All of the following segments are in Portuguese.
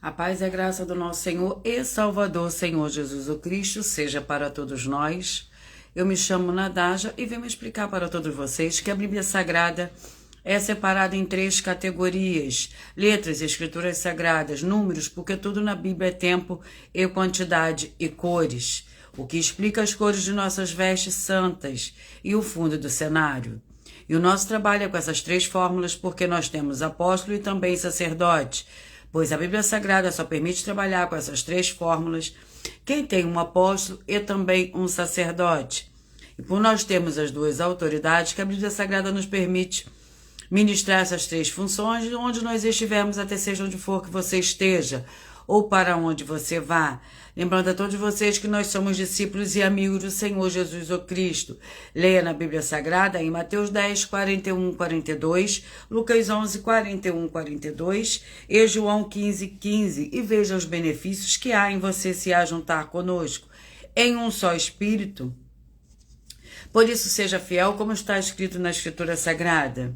A paz e a graça do nosso Senhor e Salvador, Senhor Jesus o Cristo, seja para todos nós. Eu me chamo Nadaja e venho explicar para todos vocês que a Bíblia Sagrada é separada em 3 categorias: letras, escrituras sagradas, números, porque tudo na Bíblia é tempo e quantidade, e cores, o que explica as cores de nossas vestes santas e o fundo do cenário. E o nosso trabalho é com essas 3 fórmulas porque nós temos apóstolo e também sacerdote, pois a Bíblia Sagrada só permite trabalhar com essas 3 fórmulas quem tem um apóstolo e também um sacerdote. E por nós termos as 2 autoridades, que a Bíblia Sagrada nos permite ministrar essas 3 funções, onde nós estivermos, até seja onde for que você esteja, ou para onde você vá. Lembrando a todos vocês que nós somos discípulos e amigos do Senhor Jesus o Cristo. Leia na Bíblia Sagrada em Mateus 10, 41, 42, Lucas 11, 41, 42 e João 15, 15 e veja os benefícios que há em você se ajuntar conosco em um só Espírito. Por isso seja fiel como está escrito na Escritura Sagrada.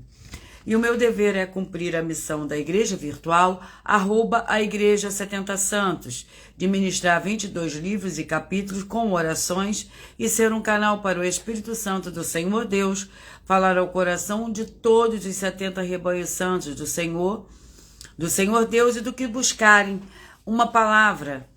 E o meu dever é cumprir a missão da Igreja Virtual, @a Igreja 70 Santos, de ministrar 22 livros e capítulos com orações e ser um canal para o Espírito Santo do Senhor Deus, falar ao coração de todos os 70 rebanhos santos do Senhor Deus, e do que buscarem uma palavra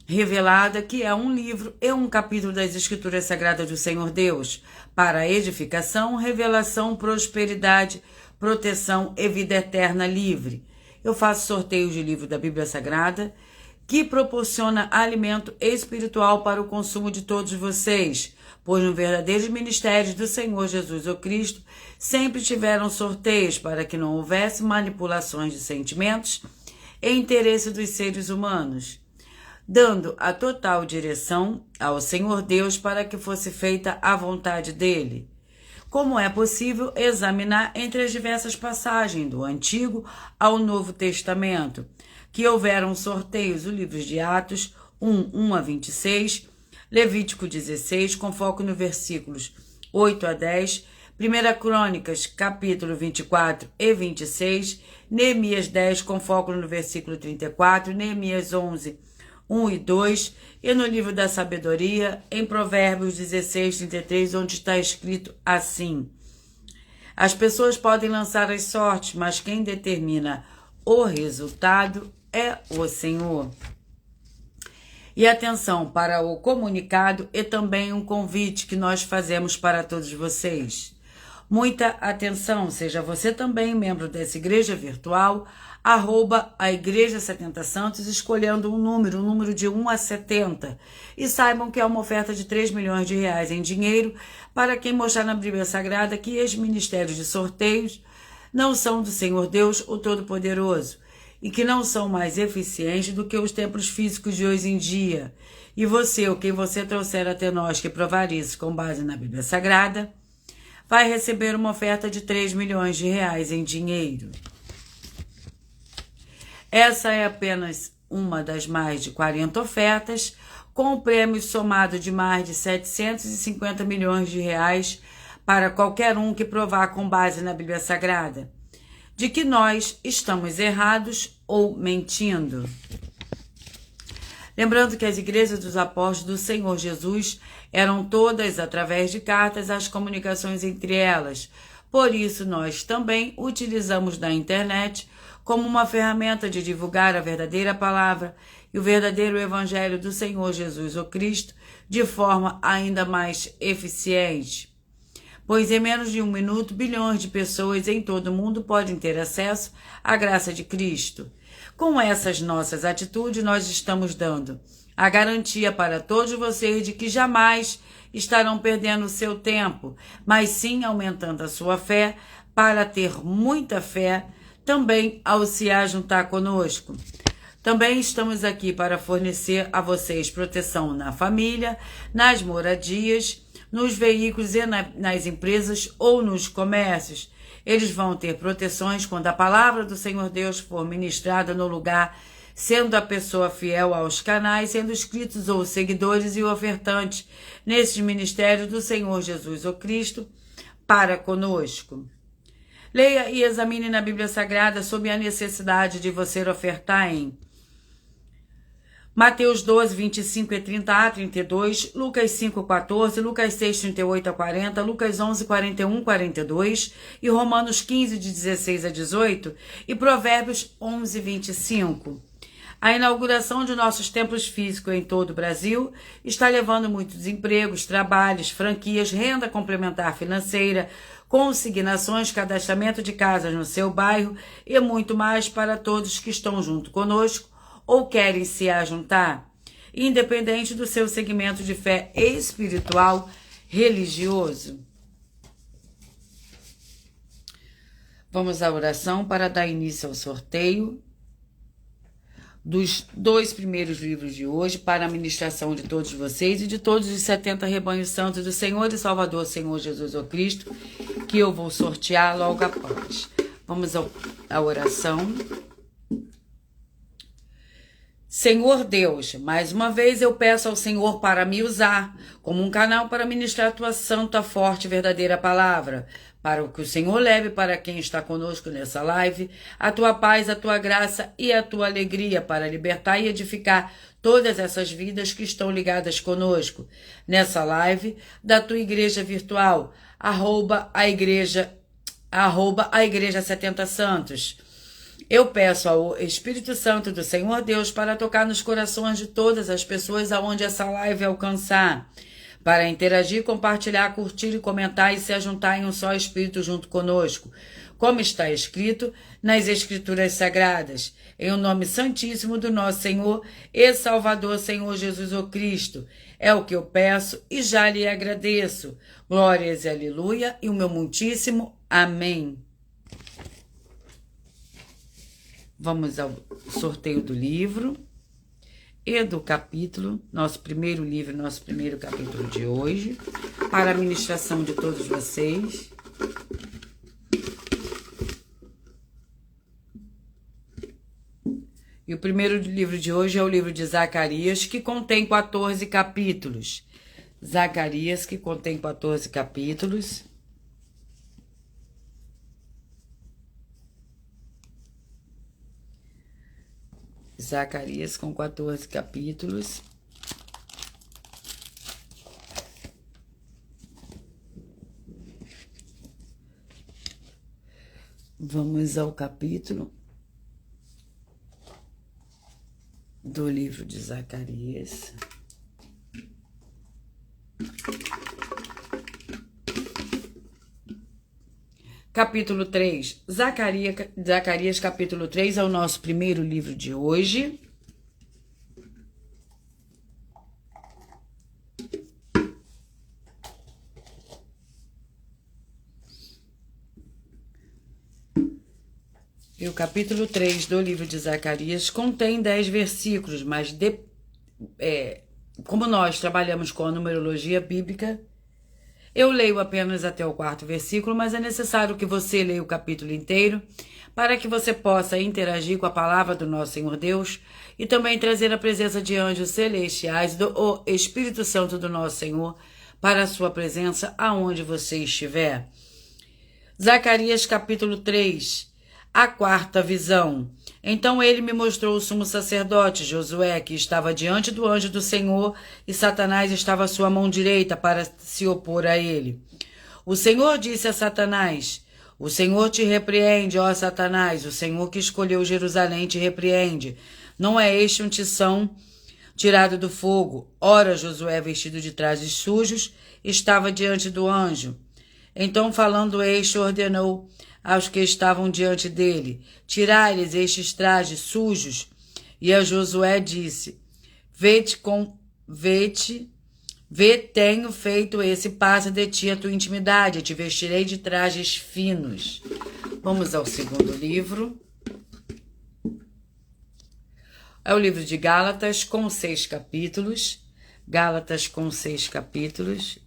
revelada, que é um livro e um capítulo das Escrituras Sagradas do Senhor Deus, para edificação, revelação, prosperidade, proteção e vida eterna livre. Eu faço sorteios de livro da Bíblia Sagrada, que proporciona alimento espiritual para o consumo de todos vocês, pois no verdadeiro ministério do Senhor Jesus o Cristo sempre tiveram sorteios para que não houvesse manipulações de sentimentos e interesse dos seres humanos, dando a total direção ao Senhor Deus para que fosse feita a vontade dele. Como é possível examinar entre as diversas passagens do Antigo ao Novo Testamento, que houveram sorteios os livros de Atos 1 a 26, Levítico 16, com foco no versículos 8 a 10, 1 Crônicas, capítulo 24 e 26, Neemias 10, com foco no versículo 34, Neemias 11, 1 e 2, e no livro da sabedoria, em Provérbios 16, 33, onde está escrito assim: as pessoas podem lançar as sortes, mas quem determina o resultado é o Senhor. E atenção para o comunicado e também um convite que nós fazemos para todos vocês. Muita atenção, seja você também membro dessa igreja virtual, @a Igreja 70 Santos, escolhendo um número de 1 a 70. E saibam que é uma oferta de 3 milhões de reais em dinheiro para quem mostrar na Bíblia Sagrada que os ministérios de sorteios não são do Senhor Deus, o Todo-Poderoso, e que não são mais eficientes do que os templos físicos de hoje em dia. E você, ou quem você trouxer até nós que provar isso com base na Bíblia Sagrada, vai receber uma oferta de 3 milhões de reais em dinheiro. Essa é apenas uma das mais de 40 ofertas, com o prêmio somado de mais de 750 milhões de reais para qualquer um que provar com base na Bíblia Sagrada de que nós estamos errados ou mentindo. Lembrando que as igrejas dos apóstolos do Senhor Jesus eram todas através de cartas as comunicações entre elas. Por isso, nós também utilizamos da internet como uma ferramenta de divulgar a verdadeira palavra e o verdadeiro evangelho do Senhor Jesus o Cristo de forma ainda mais eficiente. Pois em menos de 1 minuto, bilhões de pessoas em todo o mundo podem ter acesso à graça de Cristo. Com essas nossas atitudes, nós estamos dando a garantia para todos vocês de que jamais estarão perdendo o seu tempo, mas sim aumentando a sua fé para ter muita fé também ao se ajuntar conosco. Também estamos aqui para fornecer a vocês proteção na família, nas moradias, nos veículos e nas empresas ou nos comércios. Eles vão ter proteções quando a palavra do Senhor Deus for ministrada no lugar, sendo a pessoa fiel aos canais, sendo inscritos ou seguidores e ofertantes nesses ministérios do Senhor Jesus o Cristo para conosco. Leia e examine na Bíblia Sagrada sobre a necessidade de você ofertar em Mateus 12, 25 e 30 a 32, Lucas 5, 14, Lucas 6, 38 a 40, Lucas 11, 41, 42 e Romanos 15, de 16 a 18 e Provérbios 11, 25. A inauguração de nossos templos físicos em todo o Brasil está levando muitos empregos, trabalhos, franquias, renda complementar financeira, consignações, cadastramento de casas no seu bairro e muito mais para todos que estão junto conosco ou querem se ajuntar, independente do seu segmento de fé espiritual, religioso. Vamos à oração para dar início ao sorteio dos 2 primeiros livros de hoje para a ministração de todos vocês e de todos os 70 rebanhos santos do Senhor e Salvador, Senhor Jesus o Cristo, que eu vou sortear logo após. Vamos à oração. Senhor Deus, mais uma vez eu peço ao Senhor para me usar como um canal para ministrar a tua santa, forte e verdadeira palavra, para que o Senhor leve para quem está conosco nessa live a tua paz, a tua graça e a tua alegria para libertar e edificar todas essas vidas que estão ligadas conosco nessa live da tua igreja virtual, @a igreja 70 Santos. Eu peço ao Espírito Santo do Senhor Deus para tocar nos corações de todas as pessoas aonde essa live alcançar, para interagir, compartilhar, curtir e comentar e se ajuntar em um só Espírito junto conosco, como está escrito nas Escrituras Sagradas, em o nome santíssimo do nosso Senhor e Salvador, Senhor Jesus o Cristo. É o que eu peço e já lhe agradeço. Glórias e aleluia e o meu muitíssimo amém. Vamos ao sorteio do livro e do capítulo, nosso primeiro livro, nosso primeiro capítulo de hoje, para a ministração de todos vocês. E o primeiro livro de hoje é o livro de Zacarias, que contém 14 capítulos. Zacarias, que contém 14 capítulos. Zacarias com 14 capítulos. Vamos ao capítulo do livro de Zacarias. Capítulo 3, Zacarias capítulo 3 é o nosso primeiro livro de hoje. E o capítulo 3 do livro de Zacarias contém 10 versículos, mas como nós trabalhamos com a numerologia bíblica, eu leio apenas até o 4º versículo, mas é necessário que você leia o capítulo inteiro para que você possa interagir com a palavra do nosso Senhor Deus e também trazer a presença de anjos celestiais do Espírito Santo do nosso Senhor para a sua presença aonde você estiver. Zacarias capítulo 3, a 4ª visão. Então ele me mostrou o sumo sacerdote Josué, que estava diante do anjo do Senhor, e Satanás estava à sua mão direita para se opor a ele. O Senhor disse a Satanás: o Senhor te repreende, ó Satanás, o Senhor que escolheu Jerusalém te repreende. Não é este um tição tirado do fogo? Ora, Josué, vestido de trajes sujos, estava diante do anjo. Então, falando este, ordenou aos que estavam diante dele: tirai-lhes estes trajes sujos. E a Josué disse: Vê, tenho feito esse passo de ti a tua intimidade, te vestirei de trajes finos. Vamos ao segundo livro. É o livro de Gálatas, com 6 capítulos. Gálatas com 6 capítulos.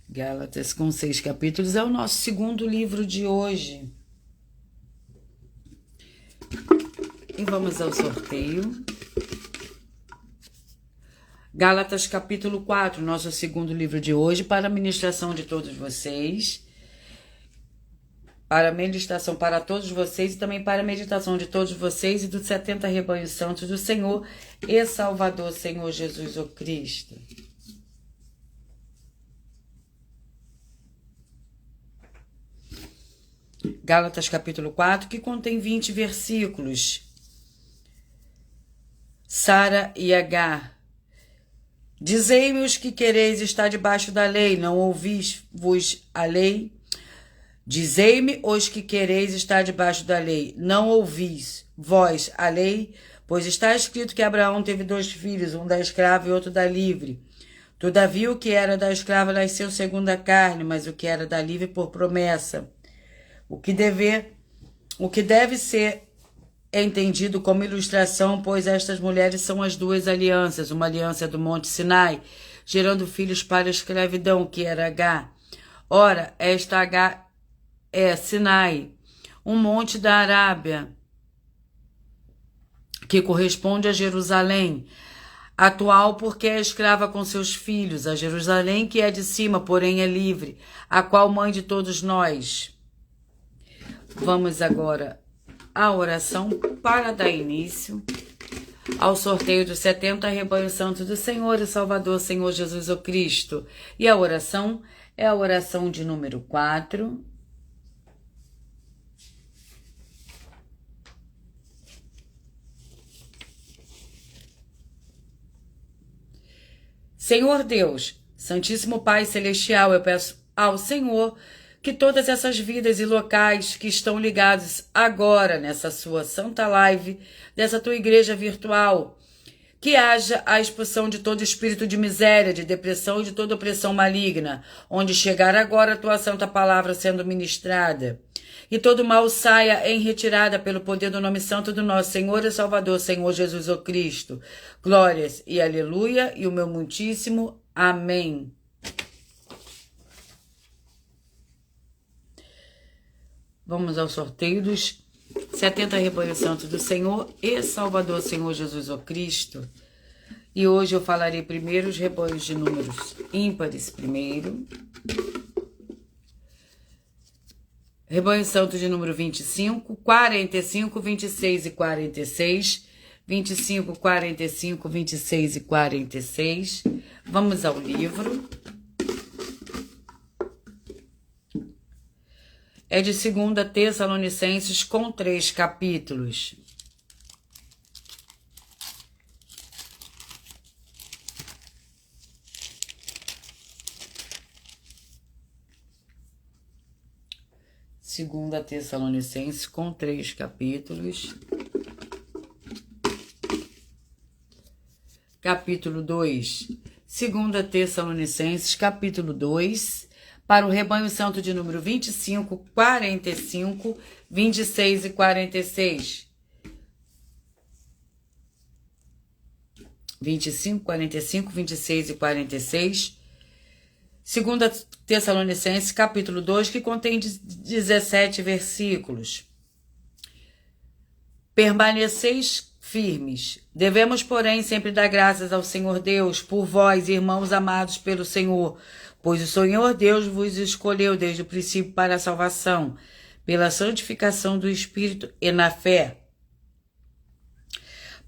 Gálatas com 6 capítulos é o nosso segundo livro de hoje. E vamos ao sorteio. Gálatas capítulo 4, nosso segundo livro de hoje, para a ministração de todos vocês. Para a meditação para todos vocês e também para a meditação de todos vocês e dos 70 rebanhos santos do Senhor e Salvador, Senhor Jesus o Cristo. Gálatas capítulo 4, que contém 20 versículos. Sara e Agar. Dizei-me os que quereis estar debaixo da lei, não ouvis-vos a lei? Dizei-me os que quereis estar debaixo da lei, não ouvis vós a lei? Pois está escrito que Abraão teve 2 filhos, um da escrava e outro da livre. Todavia o que era da escrava nasceu segundo a carne, mas o que era da livre por promessa. O que deve ser entendido como ilustração, pois estas mulheres são as 2 alianças, uma aliança do Monte Sinai, gerando filhos para a escravidão, que era Agar. Ora, esta Agar é Sinai, um monte da Arábia, que corresponde a Jerusalém, atual porque é escrava com seus filhos, a Jerusalém que é de cima, porém é livre, a qual mãe de todos nós. Vamos agora à oração para dar início ao sorteio dos 70 rebanhos santos do Senhor e Salvador, Senhor Jesus o Cristo. E a oração é a oração de número 4. Senhor Deus, Santíssimo Pai Celestial, eu peço ao Senhor que todas essas vidas e locais que estão ligados agora nessa sua santa live, dessa tua igreja virtual, que haja a expulsão de todo espírito de miséria, de depressão e de toda opressão maligna, onde chegar agora a tua santa palavra sendo ministrada. E todo mal saia em retirada pelo poder do nome santo do nosso Senhor e Salvador, Senhor Jesus o Cristo. Glórias e aleluia e o meu muitíssimo amém. Vamos ao sorteio dos 70 rebanhos santos do Senhor e Salvador, Senhor Jesus o Cristo. E hoje eu falarei primeiro os rebanhos de números ímpares primeiro. Rebanho santo de número 25, 45, 26 e 46. 25, 45, 26 e 46. Vamos ao livro. É de 2 Tessalonicenses com 3 capítulos. Segunda Tessalonicenses com 3 capítulos. Capítulo 2. 2 Tessalonicenses, capítulo 2. Para o rebanho santo de número 25, 45, 26 e 46. 25, 45, 26 e 46. 2 Tessalonicenses, capítulo 2, que contém 17 versículos. Permaneceis firmes. Devemos, porém, sempre dar graças ao Senhor Deus por vós, irmãos amados pelo Senhor, pois o Senhor Deus vos escolheu desde o princípio para a salvação, pela santificação do Espírito e na fé,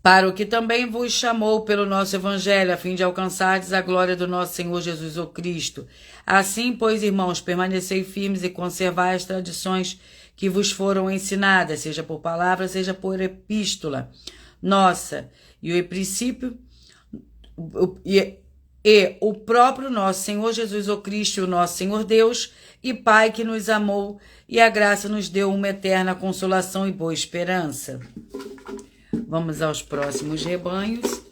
para o que também vos chamou pelo nosso Evangelho, a fim de alcançardes a glória do nosso Senhor Jesus o Cristo. Assim, pois, irmãos, permanecei firmes e conservai as tradições que vos foram ensinadas, seja por palavra, seja por epístola nossa, e o princípio e o próprio nosso Senhor Jesus o Cristo, o nosso Senhor Deus e Pai que nos amou, e a graça nos deu uma eterna consolação e boa esperança. Vamos aos próximos rebanhos.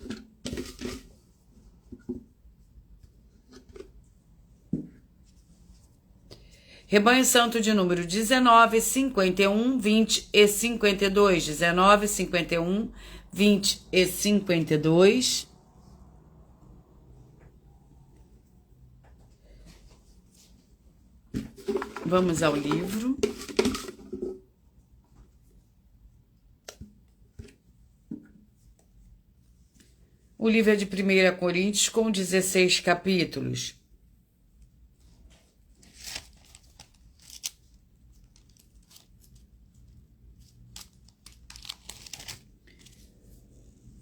Rebanho santo de número 19, 51, 20 e 52. 19, 51, 20 e 52. Vamos ao livro. O livro é de 1 Coríntios, com 16 capítulos.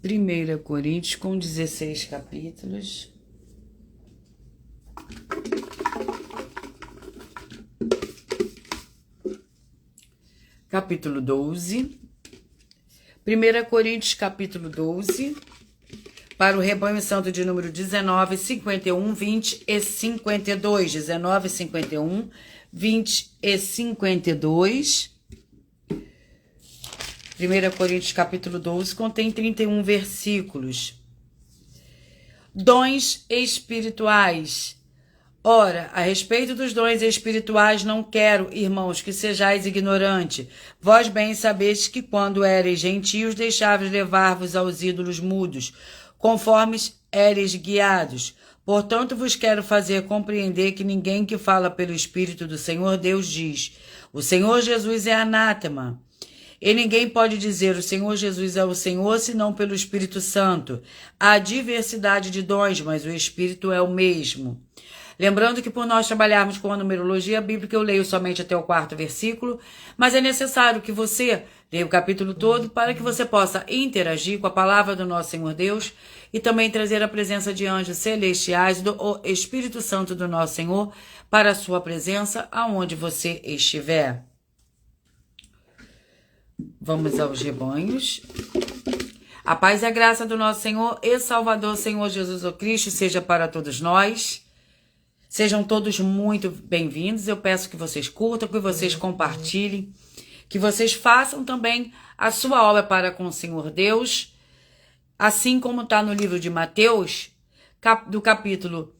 Primeira Coríntios, com 16 capítulos. Capítulo 12. 1 Coríntios, capítulo 12. Para o rebanho santo de número 19, 51, 20 e 52. 19, 51, 20 e 52. 1 Coríntios capítulo 12 contém 31 versículos. Dons espirituais. Ora, a respeito dos dons espirituais não quero, irmãos, que sejais ignorantes. Vós bem sabeis que quando éreis gentios deixáveis levar-vos aos ídolos mudos, conforme éreis guiados. Portanto, vos quero fazer compreender que ninguém que fala pelo Espírito do Senhor Deus diz: o Senhor Jesus é anátema. E ninguém pode dizer: o Senhor Jesus é o Senhor, senão pelo Espírito Santo. Há diversidade de dons, mas o Espírito é o mesmo. Lembrando que por nós trabalharmos com a numerologia bíblica, eu leio somente até o 4º versículo, mas é necessário que você leia o capítulo todo para que você possa interagir com a palavra do nosso Senhor Deus e também trazer a presença de anjos celestiais do Espírito Santo do nosso Senhor para a sua presença aonde você estiver. Vamos aos rebanhos. A paz e a graça do nosso Senhor e Salvador, Senhor Jesus Cristo, seja para todos nós. Sejam todos muito bem-vindos. Eu peço que vocês curtam, que vocês compartilhem, que vocês façam também a sua obra para com o Senhor Deus, assim como está no livro de Mateus, no capítulo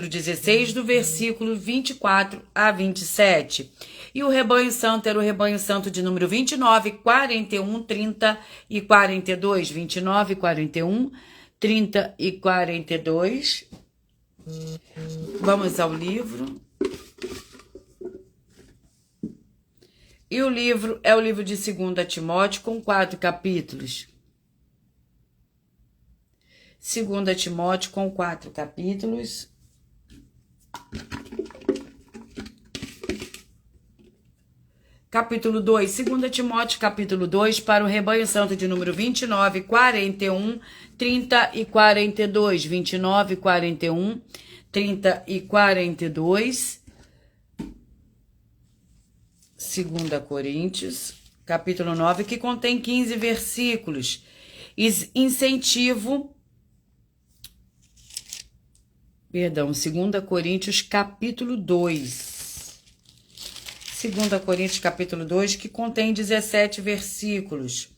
16, do versículo 24 a 27. E o rebanho santo era o rebanho santo de número 29, 41, 30 e 42. 29, 41, 30 e 42. Vamos ao livro. E o livro é o livro de 2 Timóteo, com 4 capítulos. 2 Timóteo, com 4 capítulos. Capítulo 2, 2 Timóteo, capítulo 2, para o rebanho santo de número 29, 41, 30 e 42. 29, 41, 30 e 42. 2 Coríntios, capítulo 9, que contém 15 versículos. Incentivo. Perdão, 2 Coríntios, capítulo 2. 2 Coríntios, capítulo 2, que contém 17 versículos.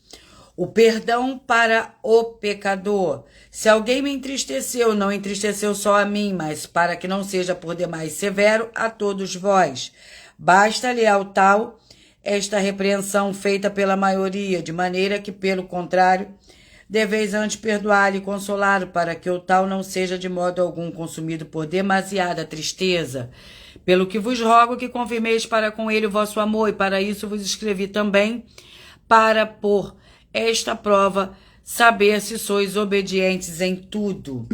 O perdão para o pecador. Se alguém me entristeceu, não entristeceu só a mim, mas para que não seja por demais severo a todos vós. Basta-lhe ao tal esta repreensão feita pela maioria, de maneira que, pelo contrário, deveis antes perdoar-lhe e consolá-lo, para que o tal não seja de modo algum consumido por demasiada tristeza. Pelo que vos rogo que confirmeis para com ele o vosso amor, e para isso vos escrevi também, para por esta prova saber se sois obedientes em tudo.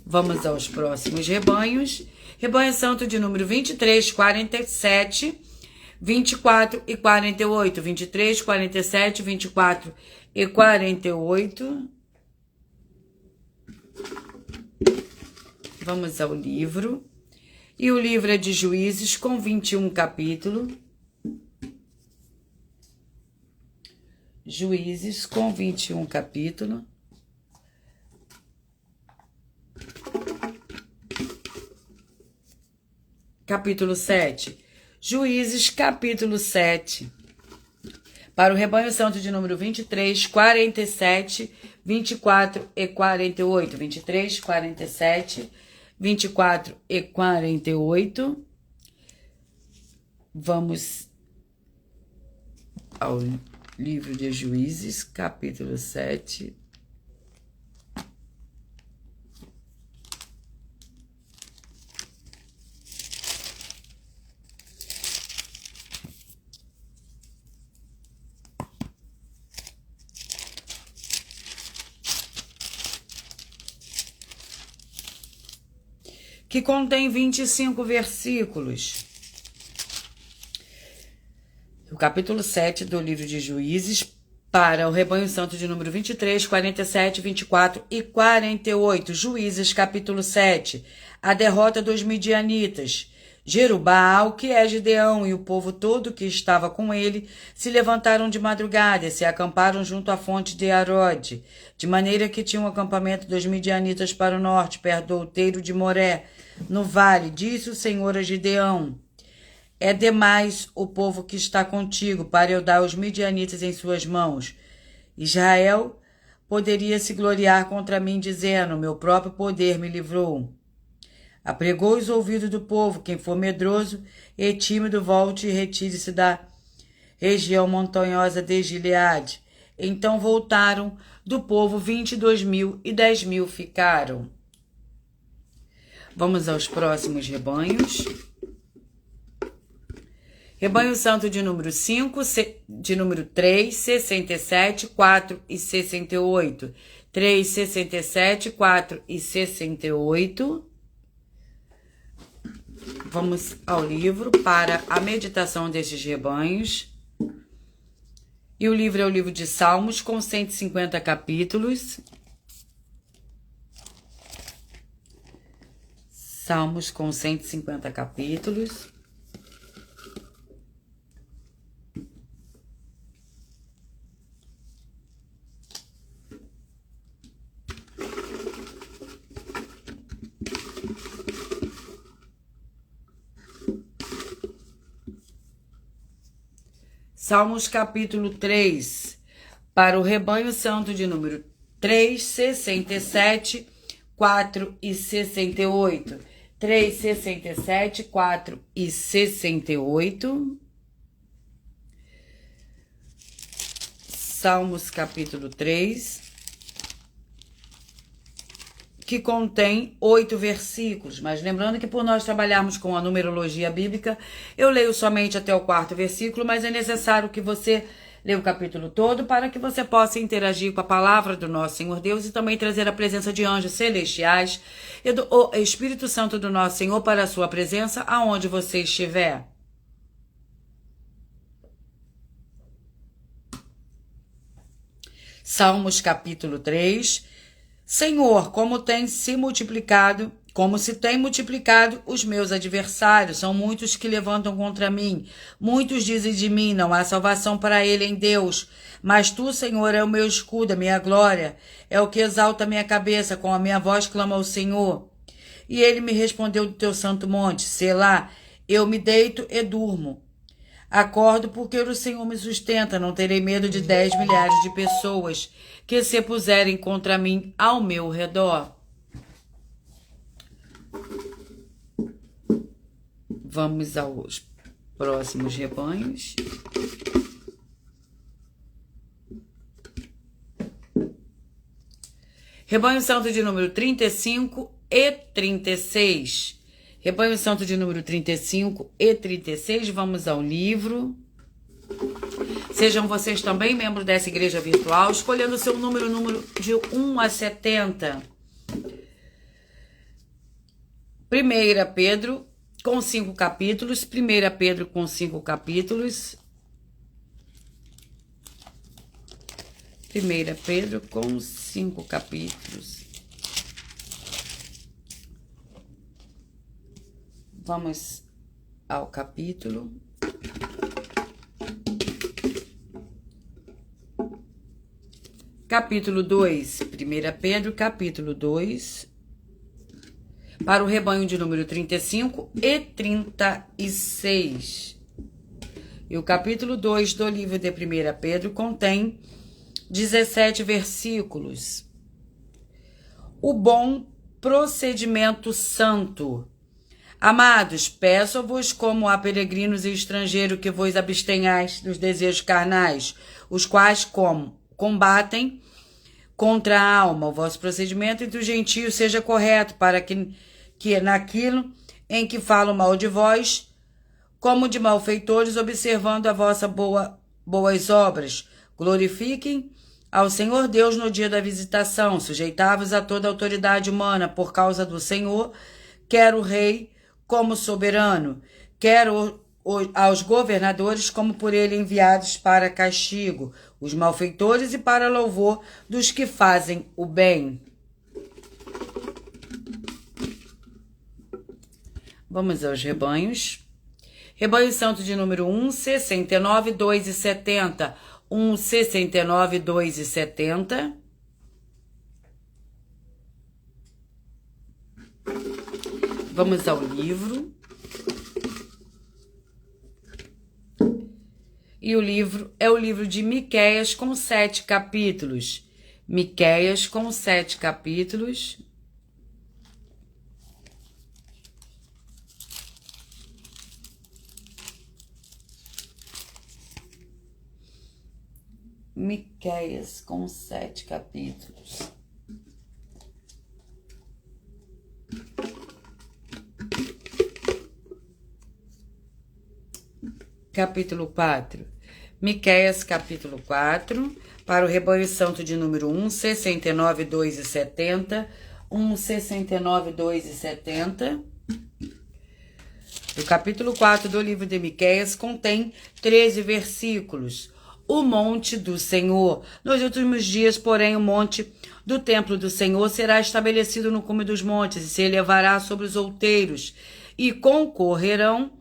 Vamos aos próximos rebanhos. Rebanho santo de número 23, 47, 24 e 48. 23, 47, 24 e 48. Vamos ao livro. E o livro é de Juízes, com 21 capítulos. Juízes, com 21 capítulos. Capítulo 7. Juízes, capítulo 7. Para o rebanho santo de número 23, 47, 24 e 48. 23, 47, 24 e 48. Vamos ao livro de Juízes, capítulo 7. que contém 25 versículos. O capítulo 7 do livro de Juízes para o rebanho santo de número 23, 47, 24 e 48. Juízes, capítulo 7. A derrota dos midianitas. Jerubaal, que é Gideão, e o povo todo que estava com ele, se levantaram de madrugada e se acamparam junto à fonte de Arode, de maneira que tinha um acampamento dos midianitas para o norte, perto do outeiro de Moré, no vale. Disse o Senhor a Gideão: é demais o povo que está contigo para eu dar os midianitas em suas mãos. Israel poderia se gloriar contra mim, dizendo: meu próprio poder me livrou. Apregou os ouvidos do povo. Quem for medroso e tímido, volte e retire-se da região montanhosa de Gileade. Então voltaram do povo 22.000 e 10.000 ficaram. Vamos aos próximos rebanhos. Rebanho santo de número 5, de número 3, 67, 4 e 68. 3, 67, 4 e 68. Vamos ao livro para a meditação destes rebanhos. E o livro é o livro de Salmos, com 150 capítulos. Salmos com 150 capítulos. Salmos capítulo 3, para o rebanho santo de número 3, 67, 4 e 68. 3, 67, 4 e 68. Salmos capítulo 3, que contém 8 versículos, mas lembrando que por nós trabalharmos com a numerologia bíblica, eu leio somente até o 4º versículo, mas é necessário que você leia o capítulo todo para que você possa interagir com a palavra do nosso Senhor Deus e também trazer a presença de anjos celestiais e do Espírito Santo do nosso Senhor para a sua presença aonde você estiver. Salmos capítulo 3. Senhor, como se tem multiplicado os meus adversários, são muitos que levantam contra mim. Muitos dizem de mim, não há salvação para ele em Deus. Mas tu, Senhor, é o meu escudo, a minha glória, é o que exalta a minha cabeça, com a minha voz clama ao Senhor. E ele me respondeu do teu santo monte, Selá, eu me deito e durmo. Acordo porque o Senhor me sustenta, não terei medo de 10 milhares de pessoas que se puserem contra mim ao meu redor. Vamos aos próximos rebanhos. Rebanho santo de número 35 e 36. Rebanho santo de número 35 e 36, vamos ao livro. Sejam vocês também membros dessa igreja virtual, escolhendo o seu número de 1 a 70. 1 Pedro com 5 capítulos, 1 Pedro com 5 capítulos. 1 Pedro com 5 capítulos. Vamos ao capítulo. Capítulo 2, 1 Pedro, capítulo 2, para o rebanho de número 35 e 36. E o capítulo 2 do livro de 1 Pedro contém 17 versículos. O bom procedimento santo. Amados, peço-vos como a peregrinos e estrangeiros que vos abstenhais dos desejos carnais, os quais combatem contra a alma. O vosso procedimento entre os gentios seja correto, para que naquilo em que falam mal de vós, como de malfeitores, observando a vossa boas obras, glorifiquem ao Senhor Deus no dia da visitação, sujeitavos a toda autoridade humana por causa do Senhor, quer o rei como soberano, quer aos governadores como por ele enviados para castigo, os malfeitores e para louvor dos que fazem o bem. Vamos aos rebanhos. Rebanho santo de número 1, 69, 2 e 70. 1, 69, 2 e 70. Vamos ao livro. E o livro é o livro de Miqueias com 7 capítulos. Miqueias com 7 capítulos. Miqueias com 7 capítulos. Capítulo 4. Miqueias, capítulo 4, para o rebanho santo de número 1, 69, 2 e 70. 1, 69, 2 e 70. O capítulo 4 do livro de Miqueias contém 13 versículos. O monte do Senhor. Nos últimos dias, porém, o monte do templo do Senhor será estabelecido no cume dos montes e se elevará sobre os outeiros, e concorrerão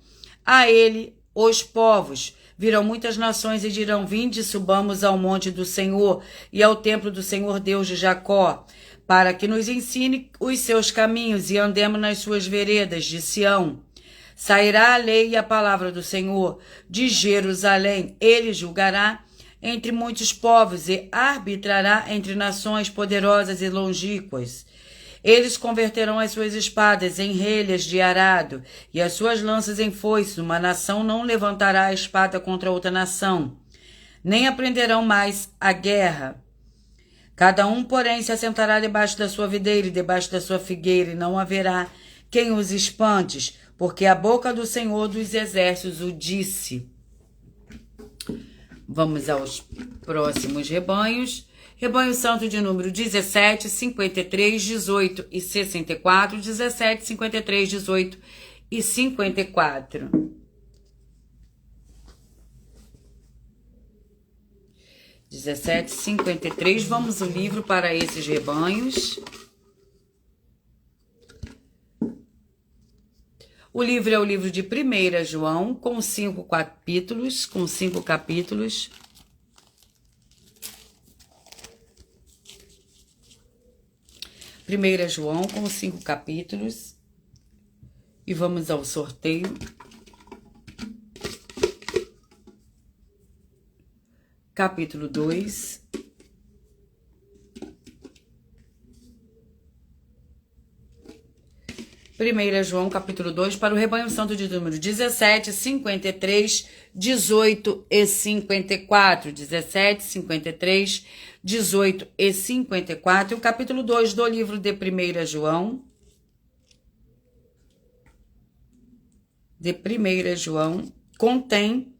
a ele os povos. Virão muitas nações e dirão: vinde, subamos ao monte do Senhor e ao templo do Senhor Deus de Jacó, para que nos ensine os seus caminhos e andemos nas suas veredas de Sião. Sairá a lei e a palavra do Senhor de Jerusalém. Ele julgará entre muitos povos e arbitrará entre nações poderosas e longínquas. Eles converterão as suas espadas em relhas de arado e as suas lanças em foices. Uma nação não levantará a espada contra outra nação, nem aprenderão mais a guerra. Cada um, porém, se assentará debaixo da sua videira e debaixo da sua figueira, e não haverá quem os espante, porque a boca do Senhor dos Exércitos o disse. Vamos aos próximos rebanhos. Rebanho santo de número 17, 53, 18 e 64. 17, 53, 18 e 54. Dezessete, 53. Vamos o livro para esses rebanhos. O livro é o livro de 1 João, com 5 capítulos, 1 João com 5 capítulos. E vamos ao sorteio. Capítulo 2. Primeira João, capítulo 2, para o rebanho santo de número 17, 53, 18 e 54. 17, 53, 18 e 54. O capítulo 2 do livro de 1 João. De 1 João, contém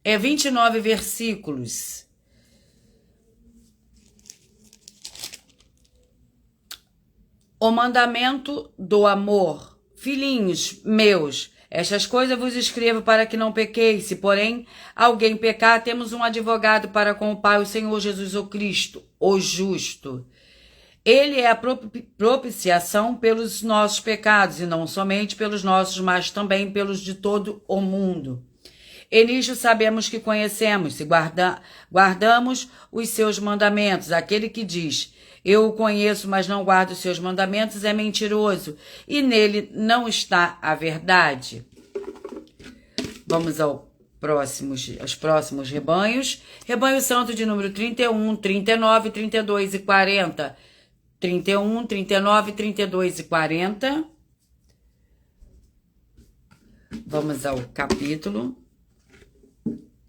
29 versículos. O mandamento do amor. Filhinhos meus, estas coisas vos escrevo para que não pequeis. Se, porém, alguém pecar, temos um advogado para com o Pai, o Senhor Jesus o Cristo, o justo. Ele é a propiciação pelos nossos pecados, e não somente pelos nossos, mas também pelos de todo o mundo. E nisto sabemos que conhecemos, se guardamos os seus mandamentos. Aquele que diz: eu o conheço, mas não guardo os seus mandamentos, é mentiroso, e nele não está a verdade. Vamos aos próximos rebanhos. Rebanho santo de número 31, 39, 32 e 40. 31, 39, 32 e 40. Vamos ao capítulo.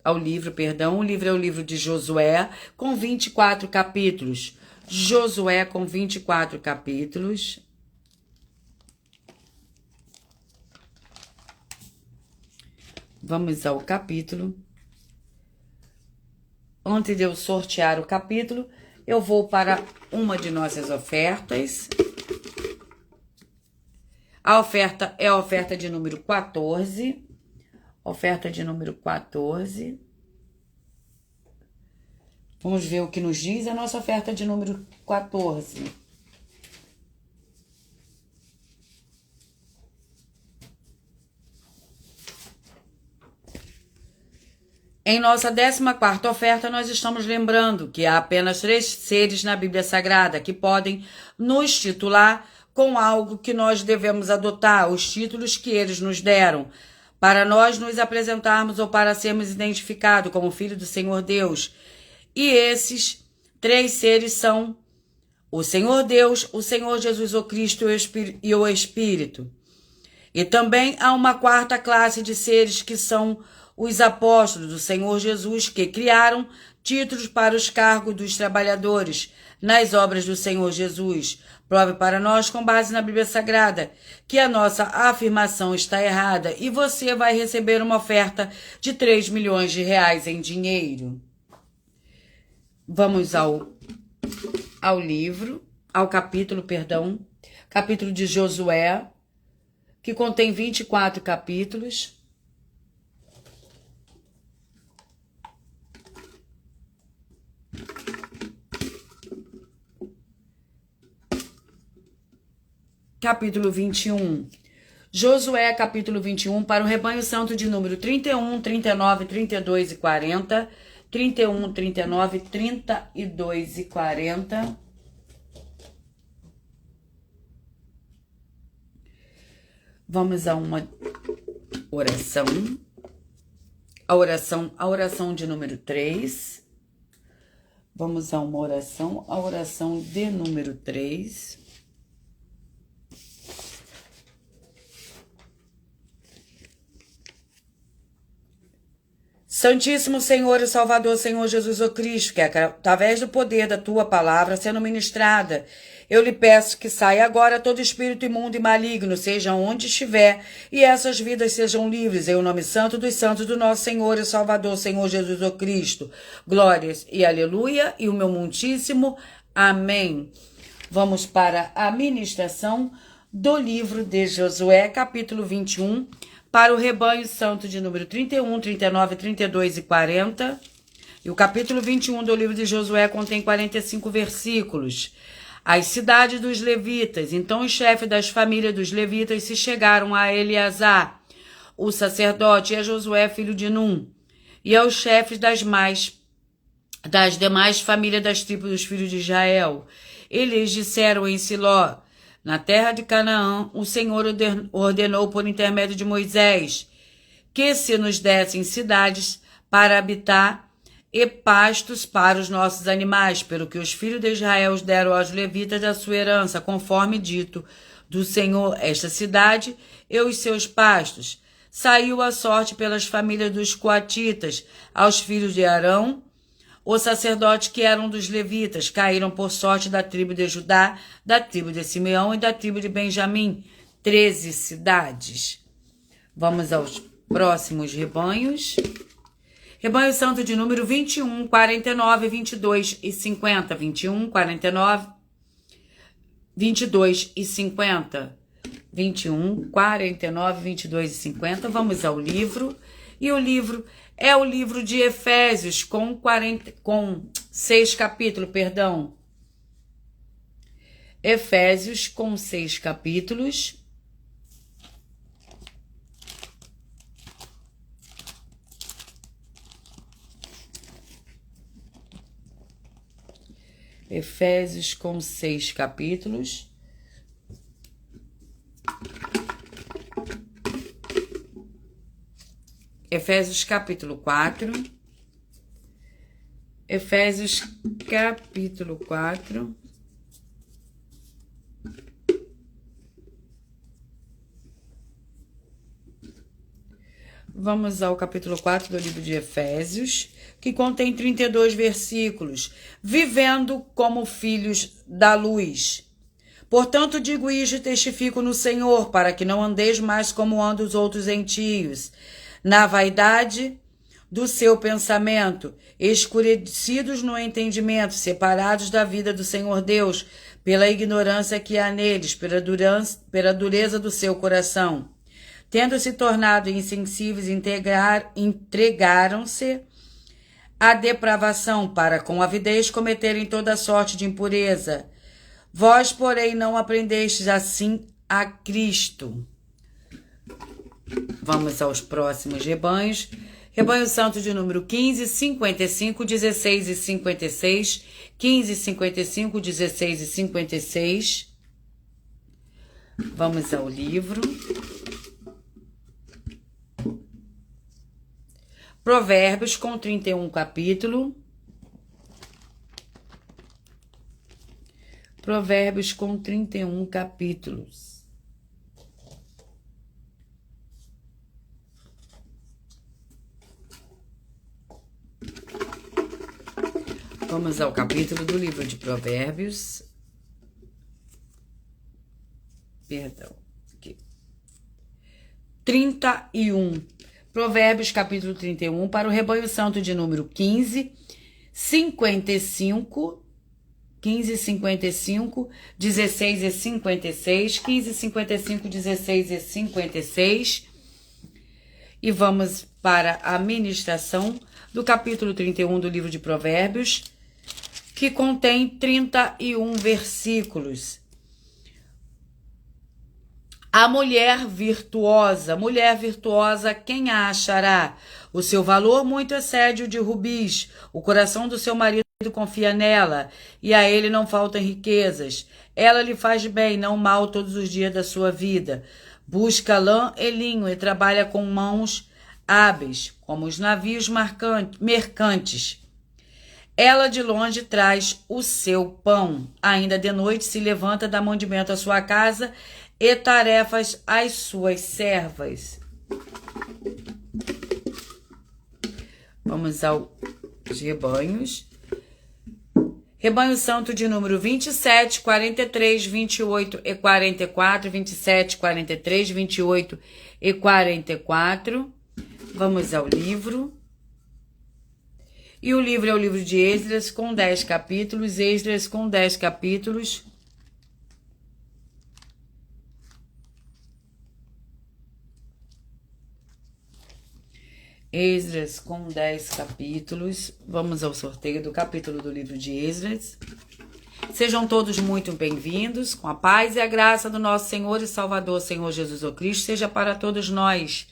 O livro é o livro de Josué, com 24 capítulos. Josué com 24 capítulos. Vamos ao capítulo. Antes de eu sortear o capítulo, eu vou para uma de nossas ofertas. A oferta é a oferta de número 14. Oferta de número 14. Vamos ver o que nos diz a nossa oferta de número 14. Em nossa 14ª oferta, nós estamos lembrando que há apenas 3 seres na Bíblia Sagrada que podem nos titular com algo que nós devemos adotar, os títulos que eles nos deram, para nós nos apresentarmos ou para sermos identificados como filho do Senhor Deus. E esses 3 seres são o Senhor Deus, o Senhor Jesus o Cristo e o Espírito. E também há uma 4ª classe de seres que são os apóstolos do Senhor Jesus, que criaram títulos para os cargos dos trabalhadores nas obras do Senhor Jesus. Prove para nós, com base na Bíblia Sagrada, que a nossa afirmação está errada e você vai receber uma oferta de 3 milhões de reais em dinheiro. Vamos ao capítulo de Josué, que contém 24 capítulos. Capítulo 21. Josué, capítulo 21, para o rebanho santo de número 31, 39, 32 e 40. 31, 39, 32 e 40. Vamos a uma oração. A oração de número 3. Vamos a uma oração, a oração de número 3. Santíssimo Senhor e Salvador, Senhor Jesus o Cristo, que através do poder da tua palavra sendo ministrada, eu lhe peço que saia agora todo espírito imundo e maligno, seja onde estiver, e essas vidas sejam livres, em o nome santo dos santos do nosso Senhor e Salvador, Senhor Jesus o Cristo. Glórias e aleluia, e o meu muitíssimo amém. Vamos para a ministração do livro de Josué, capítulo 21, para o rebanho santo de número 31, 39, 32 e 40. E o capítulo 21 do livro de Josué contém 45 versículos. As cidades dos levitas. Então os chefes das famílias dos levitas se chegaram a Eleazar, o sacerdote, e a Josué, filho de Num, e aos chefes das demais famílias das tribos dos filhos de Israel. Eles disseram em Siló: na terra de Canaã, o Senhor ordenou por intermédio de Moisés que se nos dessem cidades para habitar e pastos para os nossos animais, pelo que os filhos de Israel os deram aos levitas da sua herança, conforme dito do Senhor, esta cidade e os seus pastos. Saiu a sorte pelas famílias dos coatitas, aos filhos de Arão, os sacerdotes que eram dos levitas, caíram por sorte da tribo de Judá, da tribo de Simeão e da tribo de Benjamim, 13 cidades. Vamos aos próximos rebanhos. Rebanho santo de número 21, 49, 22 e 50. 21, 49, 22 e 50. 21, 49, 22 e 50. Vamos ao livro. E o livro é o livro de Efésios, com 6 capítulos, Efésios com 6 capítulos. Efésios com 6 capítulos. Efésios capítulo 4. Efésios capítulo 4. Vamos ao capítulo 4 do livro de Efésios, que contém 32 versículos. Vivendo como filhos da luz. Portanto, digo isto e testifico no Senhor, para que não andeis mais como andam os outros gentios, na vaidade do seu pensamento, escurecidos no entendimento, separados da vida do Senhor Deus, pela ignorância que há neles, pela dureza do seu coração. Tendo se tornado insensíveis, entregaram-se à depravação, para com avidez cometerem toda sorte de impureza. Vós, porém, não aprendestes assim a Cristo. Vamos aos próximos rebanhos. Rebanho Santo de número 15, 55, 16 e 56. 15, 55, 16 e 56. Vamos ao livro. Provérbios com 31 capítulo. Provérbios com 31 capítulos. Vamos ao capítulo do livro de Provérbios. Perdão. Aqui. 31. Provérbios, capítulo 31, para o rebanho santo de número 15, 55, 15, 55, 16 e 56, 15, 55, 16 e 56. E vamos para a ministração do capítulo 31 do livro de Provérbios, que contém 31 versículos. A mulher virtuosa, quem a achará? O seu valor muito excede o de rubis, o coração do seu marido confia nela, e a ele não faltam riquezas. Ela lhe faz bem, não mal, todos os dias da sua vida. Busca lã e linho e trabalha com mãos hábeis, como os navios mercantes. Ela de longe traz o seu pão, ainda de noite se levanta da mantimento à sua casa e tarefas às suas servas. Vamos aos rebanhos. Rebanho Santo de número 27, 43, 28 e 44, 27, 43, 28 e 44. Vamos ao livro. E o livro é o livro de Esdras com 10 capítulos. Esdras com 10 capítulos. Esdras com 10 capítulos. Vamos ao sorteio do capítulo do livro de Esdras. Sejam todos muito bem-vindos, com a paz e a graça do nosso Senhor e Salvador, Senhor Jesus o Cristo, seja para todos nós.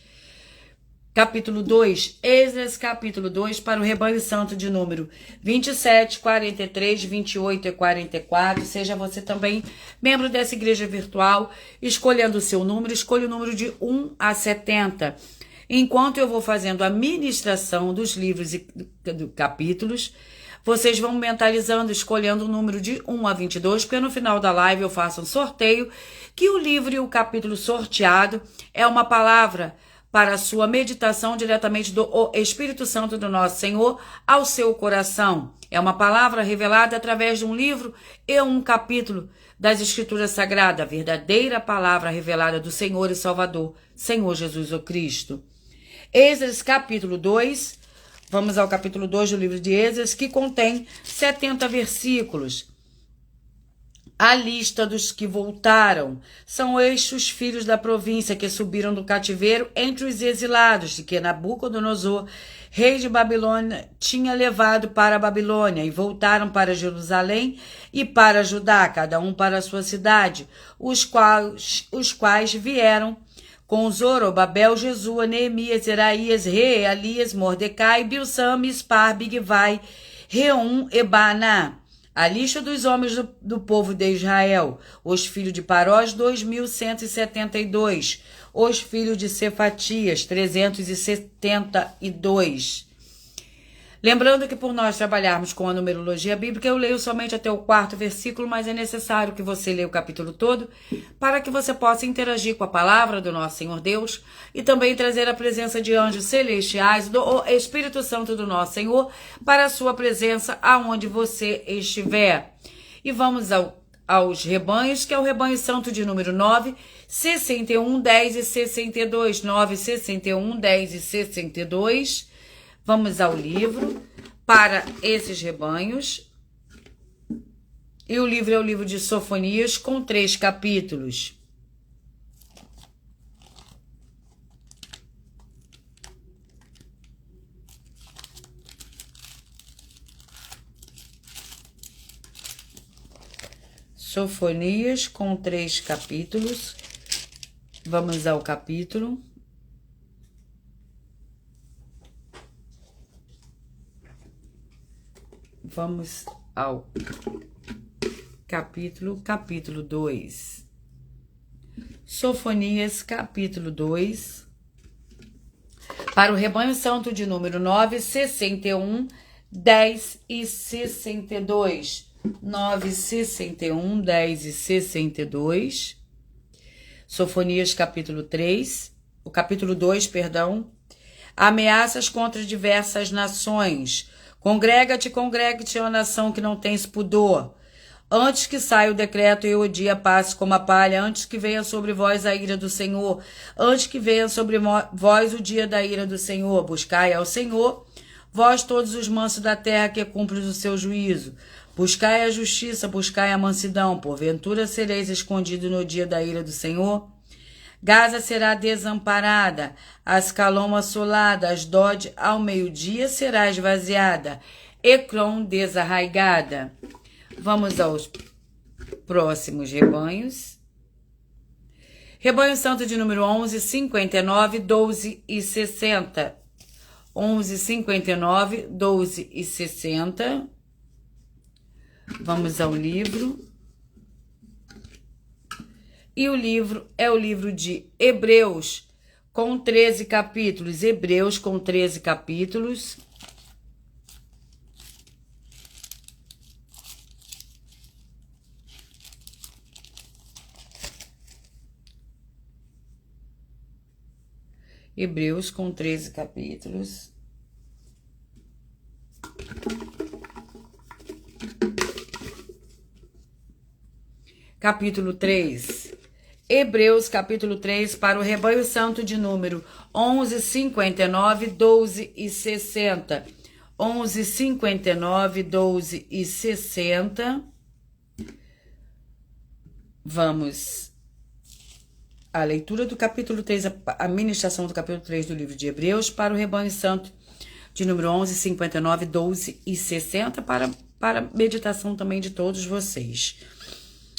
Capítulo 2, Esdras, capítulo 2, para o rebanho santo de número 27, 43, 28 e 44. Seja você também membro dessa igreja virtual, escolhendo o seu número, escolha o número de 1 a 70. Enquanto eu vou fazendo a ministração dos livros e dos capítulos, vocês vão mentalizando, escolhendo o número de 1 a 22, porque no final da live eu faço um sorteio, que o livro e o capítulo sorteado é uma palavra para a sua meditação diretamente do Espírito Santo do nosso Senhor ao seu coração. É uma palavra revelada através de um livro e um capítulo das Escrituras Sagradas, a verdadeira palavra revelada do Senhor e Salvador, Senhor Jesus o Cristo. Esdras, capítulo 2, vamos ao capítulo 2 do livro de Esdras, que contém 70 versículos. A lista dos que voltaram são estes filhos da província que subiram do cativeiro entre os exilados, de que Nabucodonosor, rei de Babilônia, tinha levado para a Babilônia, e voltaram para Jerusalém e para Judá, cada um para a sua cidade, os quais vieram com Zorobabel, Jesua, Neemias, Eraías, Realias, Mordecai, Bilsam, Mispar, Bigvai, Reum e Baná. A lista dos homens do povo de Israel: os filhos de Parós, 2.172. Os filhos de Cefatias, 372. Lembrando que por nós trabalharmos com a numerologia bíblica, eu leio somente até o 4º versículo, mas é necessário que você leia o capítulo todo para que você possa interagir com a palavra do nosso Senhor Deus e também trazer a presença de anjos celestiais, do Espírito Santo do nosso Senhor, para a sua presença aonde você estiver. E vamos aos rebanhos, que é o rebanho santo de número 9, 61, 10 e 62. 9, 61, 10 e 62. Vamos ao livro para esses rebanhos. E o livro é o livro de Sofonias, com 3 capítulos. Sofonias, com 3 capítulos. Vamos ao capítulo. Vamos ao capítulo 2. Sofonias, capítulo 2. Para o rebanho santo de número 9, 61, 10 e 62. 9, 61, 10 e 62. Sofonias, capítulo 3. O capítulo 2, perdão. Ameaças contra diversas nações. Congrega-te, ó nação que não tens pudor. Antes que saia o decreto e o dia passe como a palha, antes que venha sobre vós a ira do Senhor, antes que venha sobre vós o dia da ira do Senhor, buscai ao Senhor, vós todos os mansos da terra que cumprem o seu juízo. Buscai a justiça, buscai a mansidão, porventura sereis escondidos no dia da ira do Senhor. Gaza será desamparada, Ascalon assolada, Asdod ao meio-dia será esvaziada, Ecrom desarraigada. Vamos aos próximos rebanhos. Rebanho santo de número 11, 59, 12 e 60. 11, 59, 12 e 60. Vamos ao livro. E o livro é o livro de Hebreus, com 13 capítulos. Hebreus, com 13 capítulos. Hebreus, com 13 capítulos. Capítulo 3. Hebreus, capítulo 3, para o rebanho santo de número 11, 59, 12 e 60. 11, 59, 12 e 60. Vamos à leitura do capítulo 3, a ministração do capítulo 3 do livro de Hebreus para o rebanho santo de número 11, 59, 12 e 60, para meditação também de todos vocês.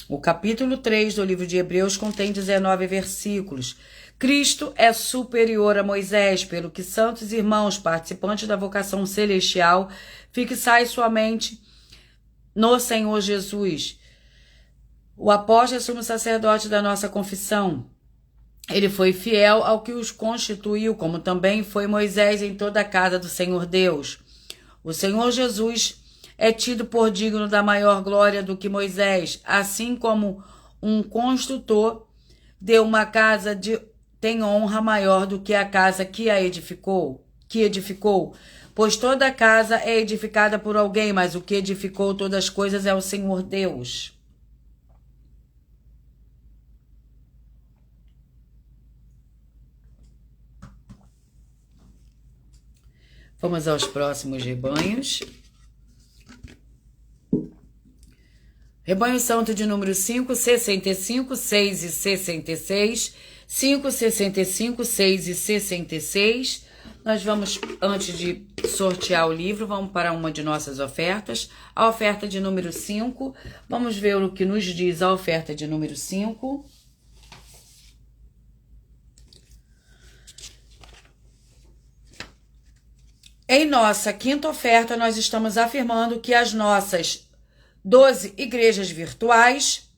O capítulo 3 do livro de Hebreus contém 19 versículos. Cristo é superior a Moisés, pelo que, santos irmãos, participantes da vocação celestial, fixai sua mente no Senhor Jesus. O apóstolo é sumo sacerdote da nossa confissão. Ele foi fiel ao que os constituiu, como também foi Moisés em toda a casa do Senhor Deus. O Senhor Jesus é tido por digno da maior glória do que Moisés, assim como um construtor de uma casa tem honra maior do que a casa que edificou, pois toda casa é edificada por alguém, mas o que edificou todas as coisas é o Senhor Deus. Vamos aos próximos rebanhos. Rebanho santo de número 5, 65, 6 e 66. 5, 65, 6 e 66. Nós vamos, antes de sortear o livro, vamos para uma de nossas ofertas. A oferta de número 5. Vamos ver o que nos diz a oferta de número 5. Em nossa quinta oferta, nós estamos afirmando que as nossas 12 igrejas virtuais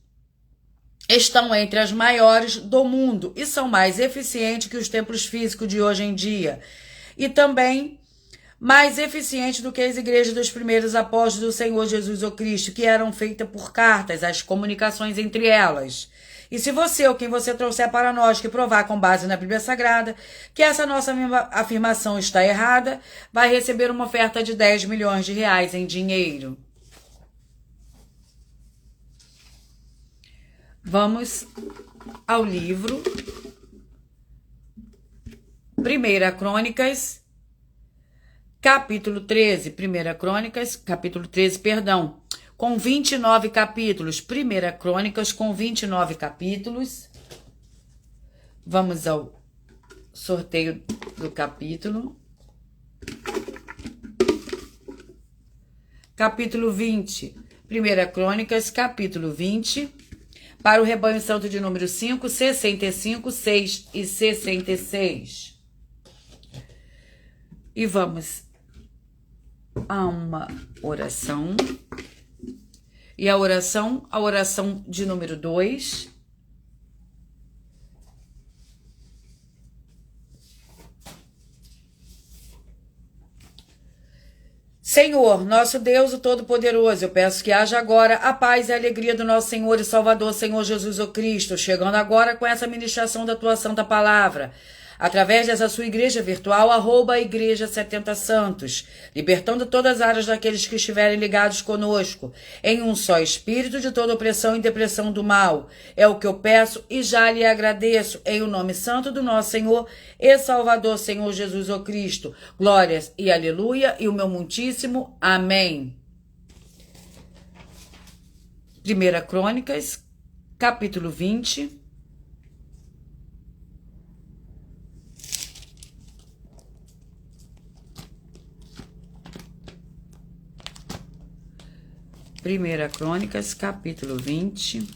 estão entre as maiores do mundo e são mais eficientes que os templos físicos de hoje em dia. E também mais eficientes do que as igrejas dos primeiros apóstolos do Senhor Jesus o Cristo, que eram feitas por cartas, as comunicações entre elas. E se você ou quem você trouxer para nós que provar com base na Bíblia Sagrada que essa nossa afirmação está errada, vai receber uma oferta de 10 milhões de reais em dinheiro. Vamos ao livro 1 Crônicas, capítulo 13, 1 Crônicas, capítulo 13, perdão, com 29 capítulos. 1 Crônicas com 29 capítulos. Vamos ao sorteio do capítulo. Capítulo 20, 1 Crônicas, capítulo 20, para o rebanho santo de número 5, 65, 6 e 66. E vamos a uma oração. E a oração de número 2. Senhor, nosso Deus, o Todo-Poderoso, eu peço que haja agora a paz e a alegria do nosso Senhor e Salvador, Senhor Jesus o Cristo, chegando agora com essa ministração da tua santa palavra, através dessa sua igreja virtual, @igreja 70 Santos, libertando todas as áreas daqueles que estiverem ligados conosco, em um só espírito de toda opressão e depressão do mal. É o que eu peço e já lhe agradeço, em o nome santo do nosso Senhor e Salvador, Senhor Jesus o Cristo. Glórias e aleluia, e o meu muitíssimo amém. 1 Crônicas, capítulo 20. Primeira Crônicas, capítulo 20,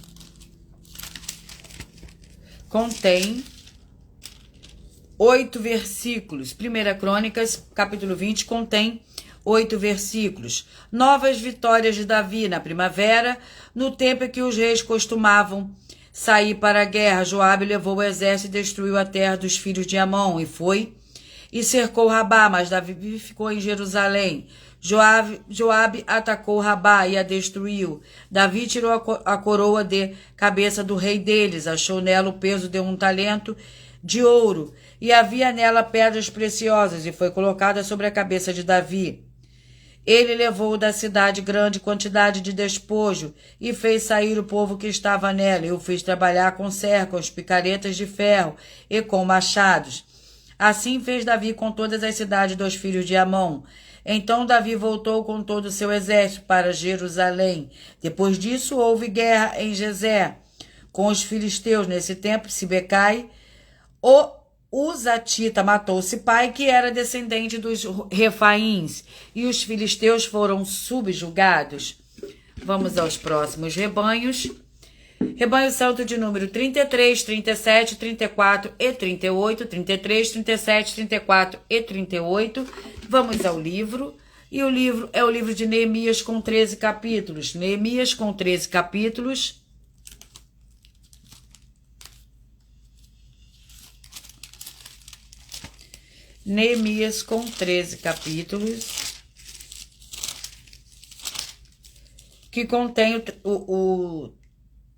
contém 8 versículos. 1 Crônicas, capítulo 20, contém 8 versículos. Novas vitórias de Davi na primavera, no tempo em que os reis costumavam sair para a guerra. Joabe levou o exército e destruiu a terra dos filhos de Amon, e cercou Rabá, mas Davi ficou em Jerusalém. Joabe atacou Rabá e a destruiu. Davi tirou a coroa de cabeça do rei deles, achou nela o peso de 1 talento de ouro, e havia nela pedras preciosas, e foi colocada sobre a cabeça de Davi. Ele levou da cidade grande quantidade de despojo, e fez sair o povo que estava nela, e o fez trabalhar com cercos, picaretas de ferro e com machados. Assim fez Davi com todas as cidades dos filhos de Amon. Então Davi voltou com todo o seu exército para Jerusalém. Depois disso houve guerra em Gezer com os filisteus. Nesse tempo, Sibecai, o Uzatita, matou Sipai, que era descendente dos Refaíns, e os filisteus foram subjugados. Vamos aos próximos rebanhos. Rebanho santo de número 33, 37, 34 e 38, 33, 37, 34 e 38. Vamos ao livro. E o livro é o livro de Neemias com 13 capítulos. Neemias com 13 capítulos. Neemias com 13 capítulos. Que contém o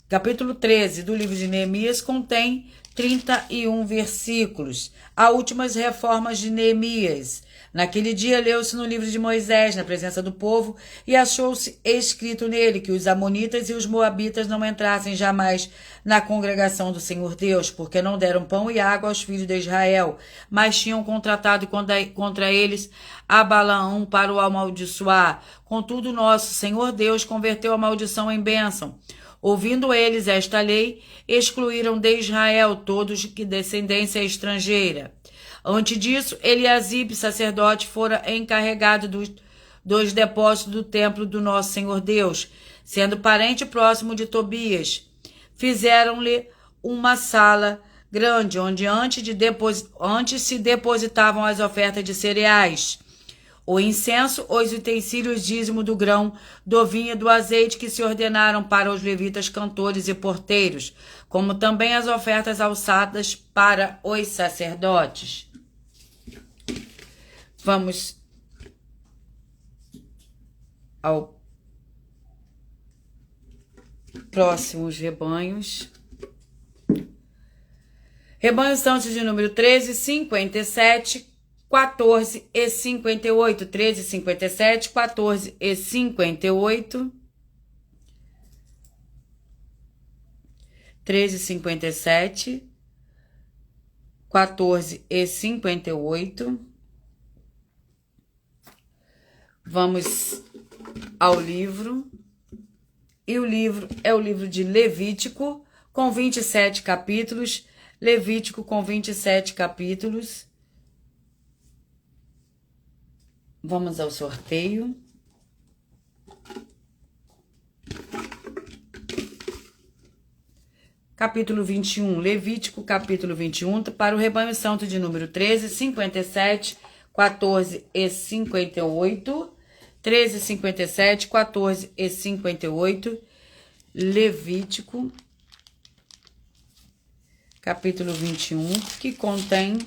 capítulo 13 do livro de Neemias contém 31 versículos. As últimas reformas de Neemias. Naquele dia leu-se no livro de Moisés, na presença do povo, e achou-se escrito nele que os amonitas e os moabitas não entrassem jamais na congregação do Senhor Deus, porque não deram pão e água aos filhos de Israel, mas tinham contratado contra eles a Balaão para o amaldiçoar. Contudo, nosso Senhor Deus converteu a maldição em bênção. Ouvindo eles esta lei, excluíram de Israel todos de descendência estrangeira. Antes disso, Eliasibe, sacerdote, fora encarregado dos depósitos do templo do nosso Senhor Deus, sendo parente próximo de Tobias. Fizeram-lhe uma sala grande, onde antes se depositavam as ofertas de cereais, o incenso, os utensílios, dízimo do grão, do vinho e do azeite que se ordenaram para os levitas, cantores e porteiros, como também as ofertas alçadas para os sacerdotes. Vamos ao próximos rebanhos. Rebanho santos de número 13, 57, 14 e 58, 13, 57, 14 e 58, 13, 57, 14 e 58, Vamos ao livro. E o livro é o livro de Levítico, com 27 capítulos. Levítico com 27 capítulos. Vamos ao sorteio. Capítulo 21, Levítico, capítulo 21, para o rebanho santo de número 13, 57, 14 e 58. 13, 57, 14 e 58. Levítico, capítulo 21, que contém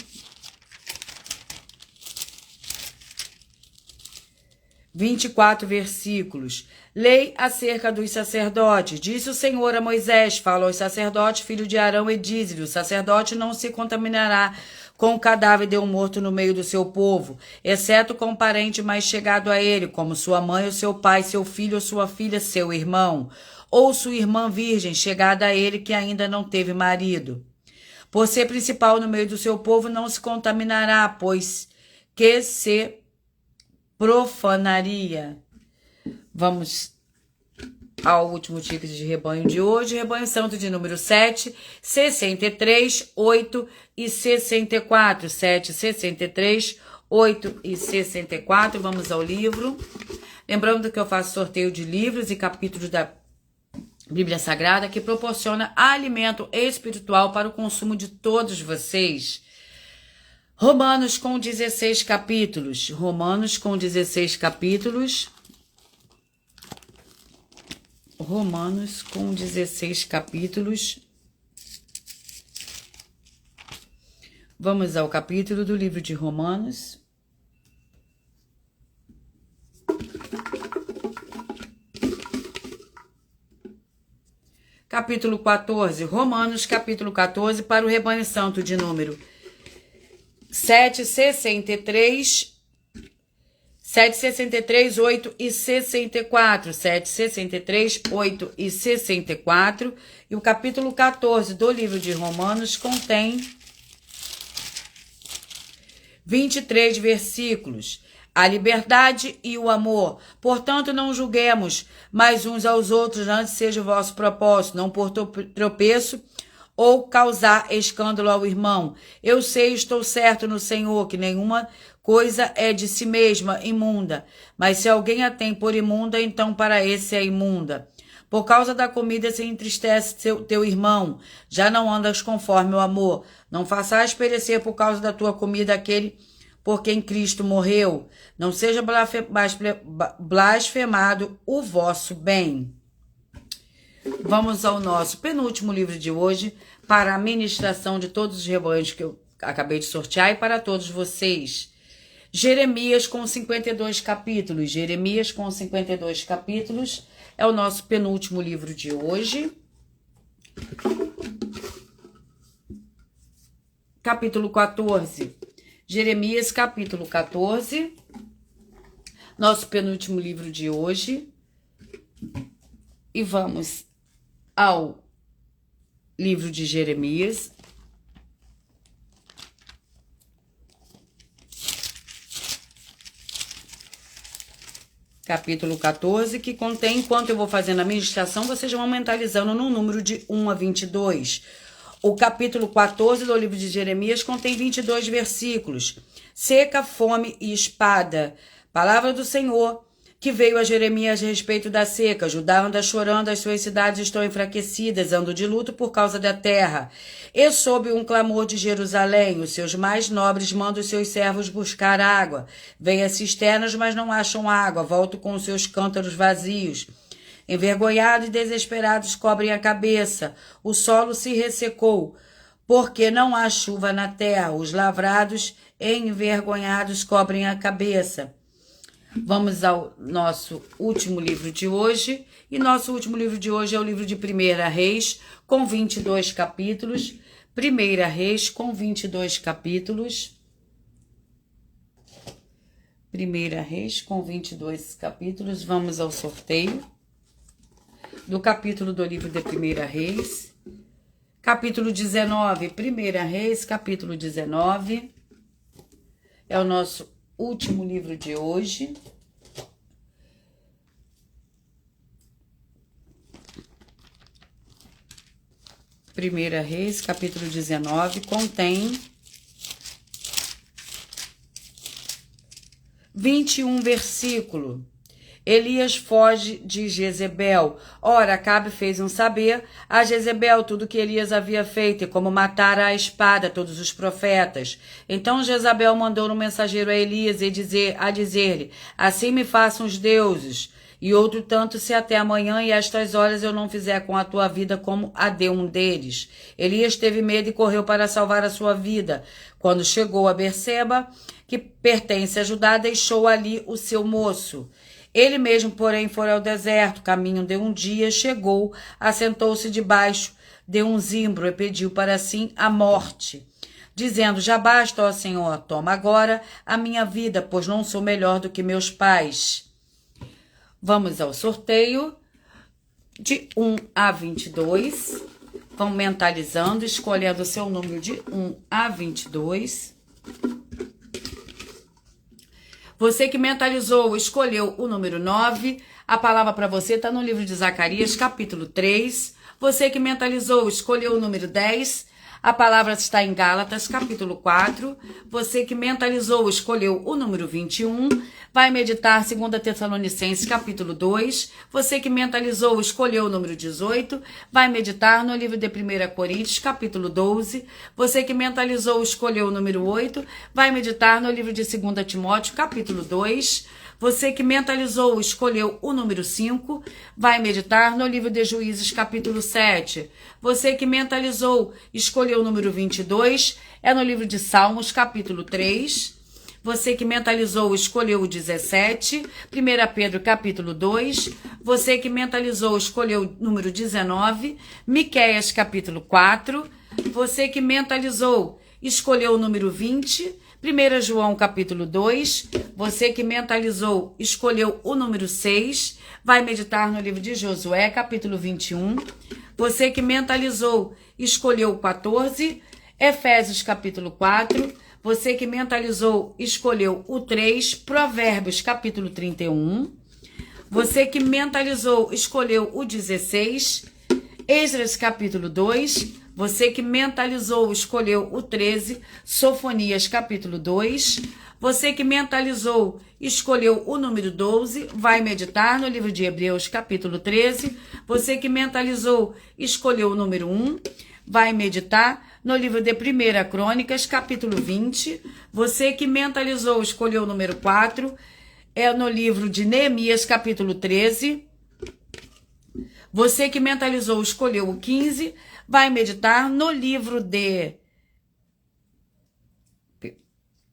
24 versículos. Lei acerca dos sacerdotes. Disse o Senhor a Moisés: fala aos sacerdotes, filho de Arão, e diz-lhe: o sacerdote não se contaminará com o cadáver de um morto no meio do seu povo, exceto com um parente mais chegado a ele, como sua mãe ou seu pai, seu filho ou sua filha, seu irmão, ou sua irmã virgem, chegada a ele, que ainda não teve marido. Por ser principal no meio do seu povo, não se contaminará, pois que se profanaria. Vamos ao último tipo de rebanho de hoje, rebanho santo de número 7, 63, 8 e 64. 7, 63, 8 e 64. Vamos ao livro. Lembrando que eu faço sorteio de livros e capítulos da Bíblia Sagrada, que proporciona alimento espiritual para o consumo de todos vocês. Romanos com 16 capítulos. Romanos com 16 capítulos. Romanos com 16 capítulos. Vamos ao capítulo do livro de Romanos. Capítulo 14. Romanos, capítulo 14, para o rebanho santo de número 763, 763, 8 e 64. 763, 8 e 64. E o capítulo 14 do livro de Romanos contém 23 versículos. A liberdade e o amor. Portanto, não julguemos mais uns aos outros, antes seja o vosso propósito, não por tropeço ou causar escândalo ao irmão. Eu sei, estou certo no Senhor, que nenhuma coisa é de si mesma imunda, mas se alguém a tem por imunda, então para esse é imunda. Por causa da comida se entristece teu irmão, já não andas conforme o amor. Não faças perecer por causa da tua comida aquele por quem Cristo morreu. Não seja blasfemado o vosso bem. Vamos ao nosso penúltimo livro de hoje, para a ministração de todos os rebanhos que eu acabei de sortear e para todos vocês. Jeremias com 52 capítulos. Jeremias com 52 capítulos é o nosso penúltimo livro de hoje. Capítulo 14. Jeremias, capítulo 14. Nosso penúltimo livro de hoje. E vamos ao livro de Jeremias. Capítulo 14, que contém, enquanto eu vou fazendo a ministração, vocês vão mentalizando no número de 1 a 22. O capítulo 14 do livro de Jeremias contém 22 versículos. Seca, fome e espada. Palavra do Senhor que veio a Jeremias a respeito da seca. Judá anda chorando, as suas cidades estão enfraquecidas, andam de luto por causa da terra. E sob um clamor de Jerusalém, os seus mais nobres mandam os seus servos buscar água. Vêm a cisternas, mas não acham água, voltam com os seus cântaros vazios. Envergonhados e desesperados cobrem a cabeça. O solo se ressecou, porque não há chuva na terra. Os lavrados envergonhados cobrem a cabeça. Vamos ao nosso último livro de hoje. E nosso último livro de hoje é o livro de 1 Reis, com 22 capítulos. 1 Reis, com 22 capítulos. 1 Reis, com 22 capítulos. Vamos ao sorteio do capítulo do livro de 1 Reis. Capítulo 19. 1 Reis, capítulo 19. É o nosso último livro de hoje. 1 Reis, capítulo 19, contém 21 versículo. Elias foge de Jezebel. Ora, Acabe fez saber a Jezebel tudo que Elias havia feito e como matara à espada todos os profetas. Então Jezabel mandou um mensageiro a Elias a dizer-lhe: assim me façam os deuses, e outro tanto se até amanhã e estas horas eu não fizer com a tua vida como a de um deles. Elias teve medo e correu para salvar a sua vida. Quando chegou a Berseba, que pertence a Judá, deixou ali o seu moço. Ele mesmo, porém, foi ao deserto, caminho de um dia, chegou, assentou-se debaixo de um zimbro e pediu para si a morte, dizendo: já basta, ó Senhor, toma agora a minha vida, pois não sou melhor do que meus pais. Vamos ao sorteio de 1 a 22. Vão mentalizando, escolhendo o seu número de 1 a 22. Você que mentalizou, escolheu o número 9. A palavra para você está no livro de Zacarias, capítulo 3. Você que mentalizou, escolheu o número 10. A palavra está em Gálatas, capítulo 4. Você que mentalizou, escolheu o número 21. Vai meditar 2 Tessalonicenses, capítulo 2. Você que mentalizou, escolheu o número 18. Vai meditar no livro de 1 Coríntios, capítulo 12. Você que mentalizou, escolheu o número 8. Vai meditar no livro de 2 Timóteo, capítulo 2. Você que mentalizou, escolheu o número 5, vai meditar no livro de Juízes, capítulo 7. Você que mentalizou, escolheu o número 22, é no livro de Salmos, capítulo 3. Você que mentalizou, escolheu o 17, 1 Pedro, capítulo 2. Você que mentalizou, escolheu o número 19, Miqueias, capítulo 4. Você que mentalizou, escolheu o número 20, 1 João capítulo 2, você que mentalizou, escolheu o número 6, vai meditar no livro de Josué, capítulo 21. Você que mentalizou, escolheu o 14, Efésios capítulo 4. Você que mentalizou, escolheu o 3, Provérbios capítulo 31. Você que mentalizou, escolheu o 16, Esdras capítulo 2. Você que mentalizou, escolheu o 13, Sofonias capítulo 2. Você que mentalizou, escolheu o número 12, vai meditar no livro de Hebreus capítulo 13. Você que mentalizou, escolheu o número 1, vai meditar no livro de 1 Crônicas capítulo 20. Você que mentalizou, escolheu o número 4, é no livro de Neemias capítulo 13. Você que mentalizou, escolheu o 15, vai meditar no livro de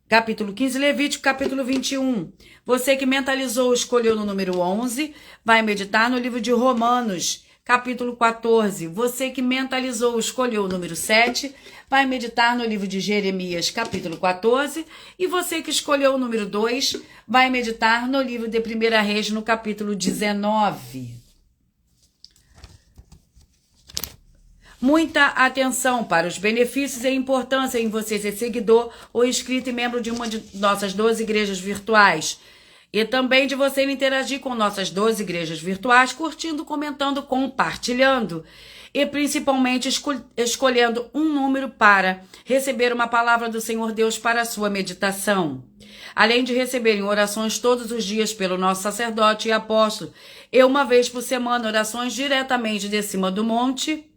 capítulo 15, Levítico, capítulo 21. Você que mentalizou, escolheu no número 11, vai meditar no livro de Romanos, capítulo 14. Você que mentalizou, escolheu o número 7, vai meditar no livro de Jeremias, capítulo 14. E você que escolheu o número 2, vai meditar no livro de 1 Reis, no capítulo 19. Muita atenção para os benefícios e importância em você ser seguidor ou inscrito e membro de uma de nossas 12 igrejas virtuais. E também de você interagir com nossas 12 igrejas virtuais, curtindo, comentando, compartilhando. E principalmente escolhendo um número para receber uma palavra do Senhor Deus para a sua meditação. Além de receberem orações todos os dias pelo nosso sacerdote e apóstolo, e uma vez por semana orações diretamente de cima do monte.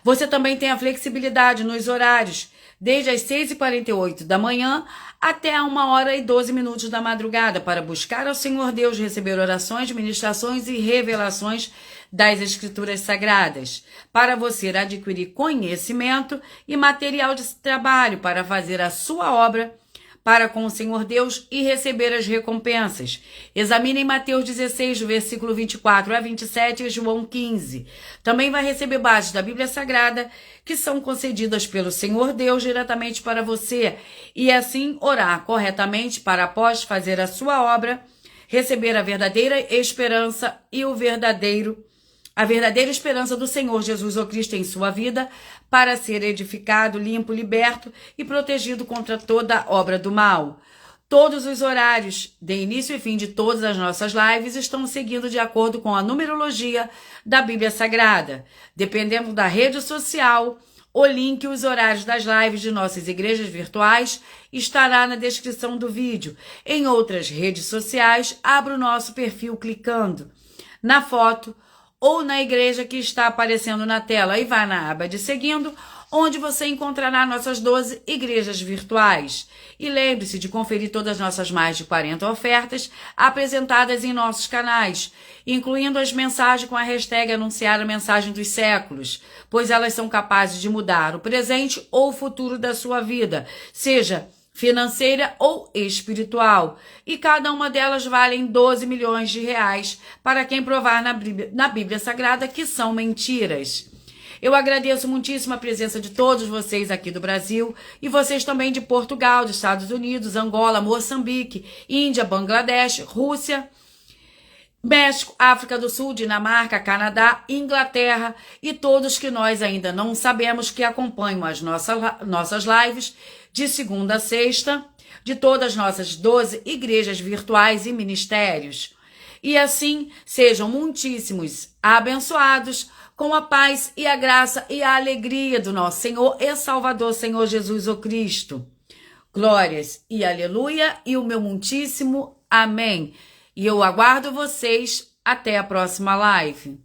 Você também tem a flexibilidade nos horários, desde as 6h48 da manhã até 1h12 da madrugada, para buscar ao Senhor Deus, receber orações, ministrações e revelações das Escrituras Sagradas, para você adquirir conhecimento e material de trabalho para fazer a sua obra para com o Senhor Deus e receber as recompensas. Examinem Mateus 16, versículo 24 a 27 e João 15. Também vai receber bases da Bíblia Sagrada que são concedidas pelo Senhor Deus diretamente para você e assim orar corretamente para após fazer a sua obra, receber a verdadeira esperança e a verdadeira esperança do Senhor Jesus o Cristo em sua vida, para ser edificado, limpo, liberto e protegido contra toda obra do mal. Todos os horários de início e fim de todas as nossas lives estão seguindo de acordo com a numerologia da Bíblia Sagrada. Dependendo da rede social, o link e os horários das lives de nossas igrejas virtuais estará na descrição do vídeo. Em outras redes sociais, abra o nosso perfil clicando na foto ou na igreja que está aparecendo na tela e vá na aba de seguindo, onde você encontrará nossas 12 igrejas virtuais. E lembre-se de conferir todas as nossas mais de 40 ofertas apresentadas em nossos canais, incluindo as mensagens com a hashtag Anunciar a Mensagem dos Séculos, pois elas são capazes de mudar o presente ou o futuro da sua vida, seja financeira ou espiritual. E cada uma delas vale 12 milhões de reais para quem provar na Bíblia Sagrada que são mentiras. Eu agradeço muitíssimo a presença de todos vocês aqui do Brasil e vocês também de Portugal, dos Estados Unidos, Angola, Moçambique, Índia, Bangladesh, Rússia, México, África do Sul, Dinamarca, Canadá, Inglaterra e todos que nós ainda não sabemos que acompanham as nossas lives de segunda a sexta, de todas as nossas 12 igrejas virtuais e ministérios. E assim sejam muitíssimos abençoados com a paz e a graça e a alegria do nosso Senhor e Salvador, Senhor Jesus o Cristo. Glórias e aleluia e o meu muitíssimo amém. E eu aguardo vocês até a próxima live.